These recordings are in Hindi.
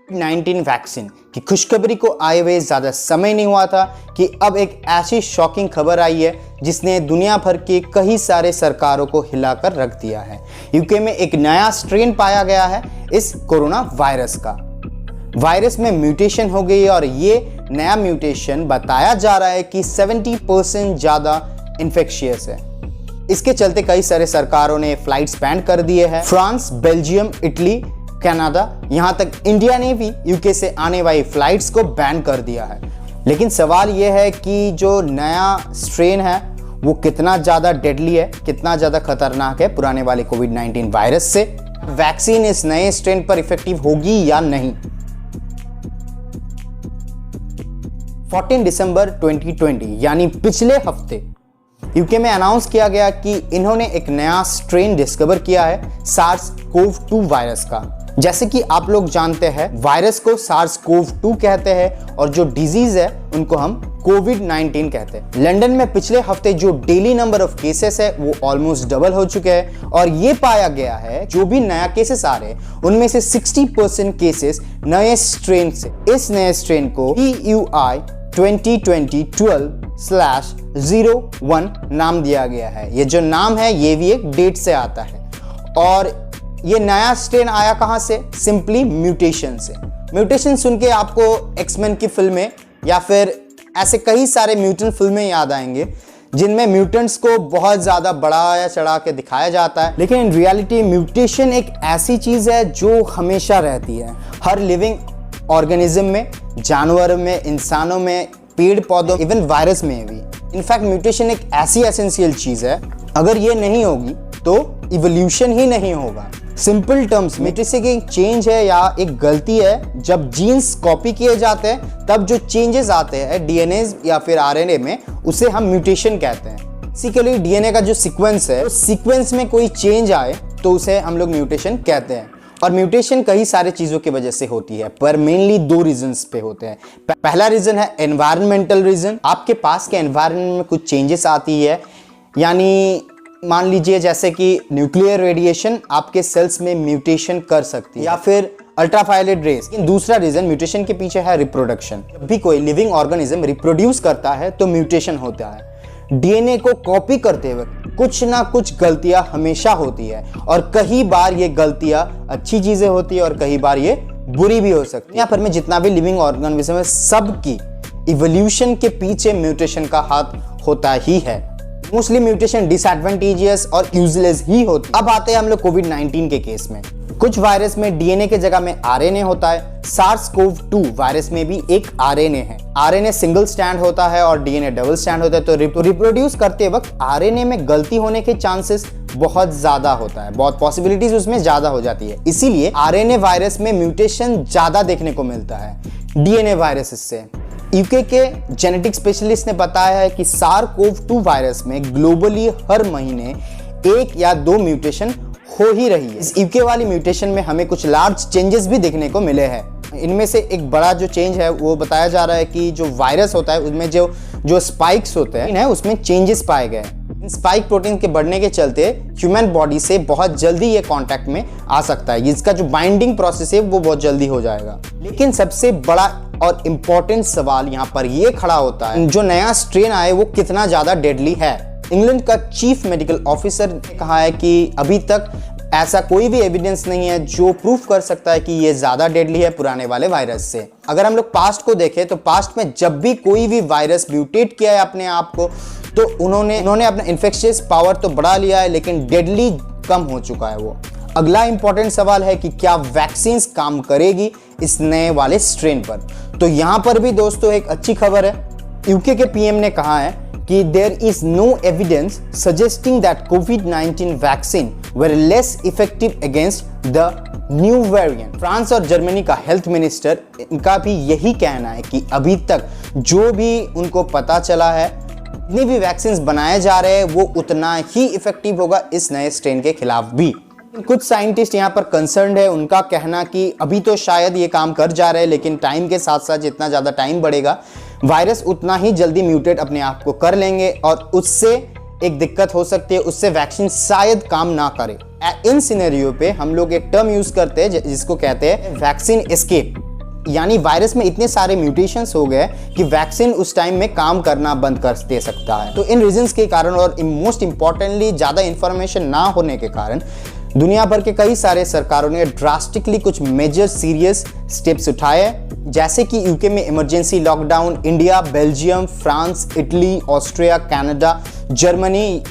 19 वैक्सीन की खुशखबरी को आए हुए ज़्यादा समय नहीं हुआ था कि अब एक ऐसी शॉकिंग खबर आई है जिसने दुनिया भर के कई सारे सरकारों को हिलाकर रख दिया है। यूके में एक नया स्ट्रेन पाया गया है इस कोरोना वायरस का। वायरस में म्यूटेशन हो गई और ये नया म्यूटेशन बताया जा रहा है कि 70% ज़्यादा इन्फेक्शियस है। इसके चलते कई सारे सरकारों ने फ्लाइट्स बैन कर दिए हैं। फ्रांस, बेल्जियम, इटली, कनाडा, यहां तक इंडिया ने भी यूके से आने वाली फ्लाइट्स को बैन कर दिया है। लेकिन सवाल यह है कि जो नया स्ट्रेन है वो कितना ज़्यादा डेडली है, कितना ज़्यादा खतरनाक है पुराने वाले कोविड-19 वायरस से। वैक्सीन इस नए स्ट्रेन पर इफेक्टिव होगी या नहीं। 14 दिसंबर 2020 यानी पिछले हफ्ते यूके में अनाउंस किया गया कि इन्होंने एक नया स्ट्रेन डिस्कवर किया है SARS-CoV-2 वायरस का। जैसे कि आप लोग जानते हैं वायरस को SARS-CoV-2 कहते हैं और जो डिजीज है उनको हम कोविड-19 कहते हैं। लंदन में पिछले हफ्ते जो डेली नंबर ऑफ केसेस है वो ऑलमोस्ट डबल हो चुके हैं और ये पाया गया है जो भी नया केसेस आ रहे हैं उनमें से 60% केसेस नए स्ट्रेन से। इस नए स्ट्रेन को PUI 2020-12/01 नाम दिया गया है। ये जो नाम है ये भी एक डेट से आता है और ये नया स्ट्रेन आया कहां से? सिंपली म्यूटेशन से। म्यूटेशन सुन के आपको एक्समैन की फिल्में या फिर ऐसे कई सारे म्यूटेंट फिल्में याद आएंगे जिनमें म्यूटेंट्स को बहुत ज़्यादा बढ़ाया चढ़ा के दिखाया जाता है। लेकिन इन रियलिटी म्यूटेशन एक ऐसी चीज़ है जो हमेशा रहती है हर लिविंग ऑर्गेनिज्म में, जानवर में, इंसानों में, पेड़ पौधों, इवन वायरस में भी। इनफैक्ट म्यूटेशन एक ऐसी एसेंशियल चीज़ है, अगर ये नहीं होगी तो इवोल्यूशन ही नहीं होगा। सिंपल टर्म्स में म्यूटेशन एक चेंज है या एक गलती है। जब जीन्स कॉपी किए जाते हैं तब जो चेंजेस आते हैं डीएनए या फिर आरएनए में उसे हम म्यूटेशन कहते हैं। बेसिकली डीएनए का जो सीक्वेंस है उस सीक्वेंस में कोई चेंज आए तो उसे हम लोग म्यूटेशन कहते हैं। और म्यूटेशन कई सारे चीज़ों की वजह से होती है पर मेनली 2 रीजंस पे होते हैं। पहला रीजन है एनवायरमेंटल रीजन। आपके पास के एनवायरनमेंट में कुछ चेंजेस आती है, यानी मान लीजिए जैसे कि न्यूक्लियर रेडिएशन आपके सेल्स में म्यूटेशन कर सकती है या फिर अल्ट्रावायलेट रेज। दूसरा रीजन म्यूटेशन के पीछे है रिप्रोडक्शन। जब भी कोई लिविंग ऑर्गेनिज्म रिप्रोड्यूस करता है तो म्यूटेशन होता है। डीएनए को कॉपी करते वक्त कुछ ना कुछ गलतियां हमेशा होती है और कई बार ये गलतियां अच्छी चीजें होती है और कई बार ये बुरी भी हो सकती है। यहाँ पर में जितना भी लिविंग ऑर्गेनिज्म है सबकी इवोल्यूशन के पीछे म्यूटेशन का हाथ होता ही है। मोस्टली म्यूटेशन डिसएडवांटेजियस और यूजलेस ही होती है। अब आते हैं हम लोग कोविड-19 के केस में। कुछ वायरस में डीएनए के जगह में आरएनए होता है। SARS-CoV-2 वायरस में भी एक आरएनए है। आरएनए सिंगल स्टैंड होता है और डीएनए डबल स्टैंड होता है। तो रिप्रोड्यूस करते वक्त आरएनए में गलती होने के चांसेस बहुत ज्यादा होता है, बहुत पॉसिबिलिटीज उसमें ज्यादा हो जाती है। इसीलिए आरएनए वायरस में म्यूटेशन ज्यादा देखने को मिलता है डीएनए वायरस से। यूके के जेनेटिक स्पेशलिस्ट ने बताया है कि SARS-CoV-2 वायरस में ग्लोबली हर महीने 1 या 2 म्यूटेशन हो ही रही है। इस यूके वाली म्यूटेशन में हमें कुछ लार्ज चेंजेस भी देखने को मिले हैं। इनमें से एक बड़ा जो चेंज है वो बताया जा रहा है कि जो वायरस होता है उसमें जो स्पाइक्स होते हैं उसमें चेंजेस पाए गए हैं। इन स्पाइक प्रोटीन के बढ़ने के चलते ह्यूमन बॉडी से बहुत जल्दी ये कांटेक्ट में आ सकता है। इसका जो बाइंडिंग प्रोसेस है वो बहुत जल्दी हो जाएगा। लेकिन सबसे बड़ा और इम्पोर्टेंट सवाल यहाँ पर ये खड़ा होता है जो नया स्ट्रेन आए वो कितना ज्यादा डेडली है। इंग्लैंड का चीफ मेडिकल ऑफिसर ने कहा है कि अभी तक ऐसा कोई भी एविडेंस नहीं है जो प्रूफ कर सकता है कि ये ज्यादा डेडली है पुराने वाले वायरस से। अगर हम लोग पास्ट को देखें तो पास्ट में जब भी कोई भी वायरस म्यूटेट किया है अपने आप को तो उन्होंने अपना इन्फेक्शियस पावर तो बढ़ा लिया है लेकिन डेडली कम हो चुका है वो। अगला इंपॉर्टेंट सवाल है कि क्या वैक्सीन काम करेगी इस नए वाले स्ट्रेन पर। तो यहां पर भी दोस्तों एक अच्छी खबर है। यूके के पीएम ने कहा है कि there is no evidence suggesting that कोविड-19 vaccine were less effective against the new variant. France और जर्मनी का हेल्थ मिनिस्टर इनका भी यही कहना है कि अभी तक जो भी उनको पता चला है जितने भी वैक्सीन बनाए जा रहे हैं वो उतना ही इफेक्टिव होगा इस नए स्ट्रेन के खिलाफ भी। कुछ साइंटिस्ट यहाँ पर कंसर्न्ड है, उनका कहना कि अभी तो शायद ये काम कर जा रहे हैं लेकिन टाइम के साथ साथ जितना ज़्यादा टाइम बढ़ेगा वायरस उतना ही जल्दी म्यूटेट अपने आप को कर लेंगे और उससे एक दिक्कत हो सकती है, उससे वैक्सीन शायद काम ना करे। इन सिनेरियो पे हम लोग एक टर्म यूज करते हैं जिसको कहते हैं वैक्सीन एस्केप। यानी वायरस में इतने सारे म्यूटेशंस हो गए कि वैक्सीन उस टाइम में काम करना बंद कर दे सकता है। तो इन रीजंस के कारण और मोस्ट इंपॉर्टेंटली ज़्यादा इंफॉर्मेशन ना होने के कारण दुनिया भर के कई सारे सरकारों ने ड्रास्टिकली कुछ मेजर सीरियस स्टेप्स उठाए, जैसे कि यूके में emergency lockdown, India, Belgium, France, Italy, Austria, Canada, Germany,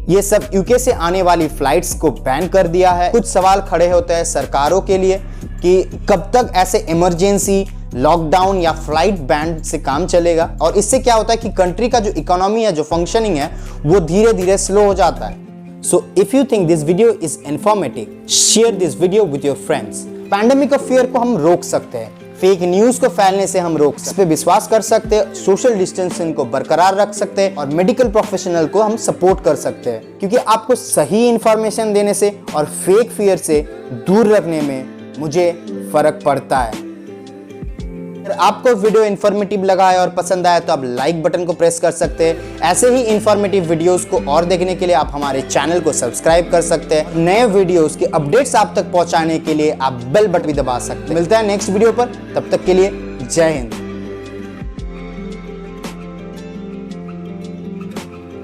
ये सब यूके से आने वाली फ्लाइट्स को बैन कर दिया है। कुछ सवाल खड़े होते हैं सरकारों के लिए कि कब तक ऐसे इमरजेंसी लॉकडाउन या फ्लाइट बैन से काम चलेगा, और इससे क्या होता है कि कंट्री का जो इकोनॉमी है, जो फंक्शनिंग है, वो धीरे धीरे स्लो हो जाता है। So if you think this video is informative, share this video with your friends. Pandemic of fear को हम रोक सकते हैं, फेक न्यूज को फैलने से हम रोक सकते हैं, विश्वास कर सकते हैं, सोशल डिस्टेंसिंग को बरकरार रख सकते हैं और मेडिकल प्रोफेशनल को हम सपोर्ट कर सकते हैं, क्योंकि आपको सही इंफॉर्मेशन देने से और फेक फियर से दूर रखने में मुझे फर्क पड़ता है। अगर आपको वीडियो इन्फॉर्मेटिव लगा है और पसंद आया तो आप लाइक बटन को प्रेस कर सकते हैं। ऐसे ही इन्फॉर्मेटिव वीडियोस को और देखने के लिए आप हमारे चैनल को सब्सक्राइब कर सकते हैं। नए वीडियोस के अपडेट्स आप तक पहुंचाने के लिए आप बेल बटन भी दबा सकते हैं। मिलते हैं नेक्स्ट वीडियो पर, तब तक के लिए जय हिंद।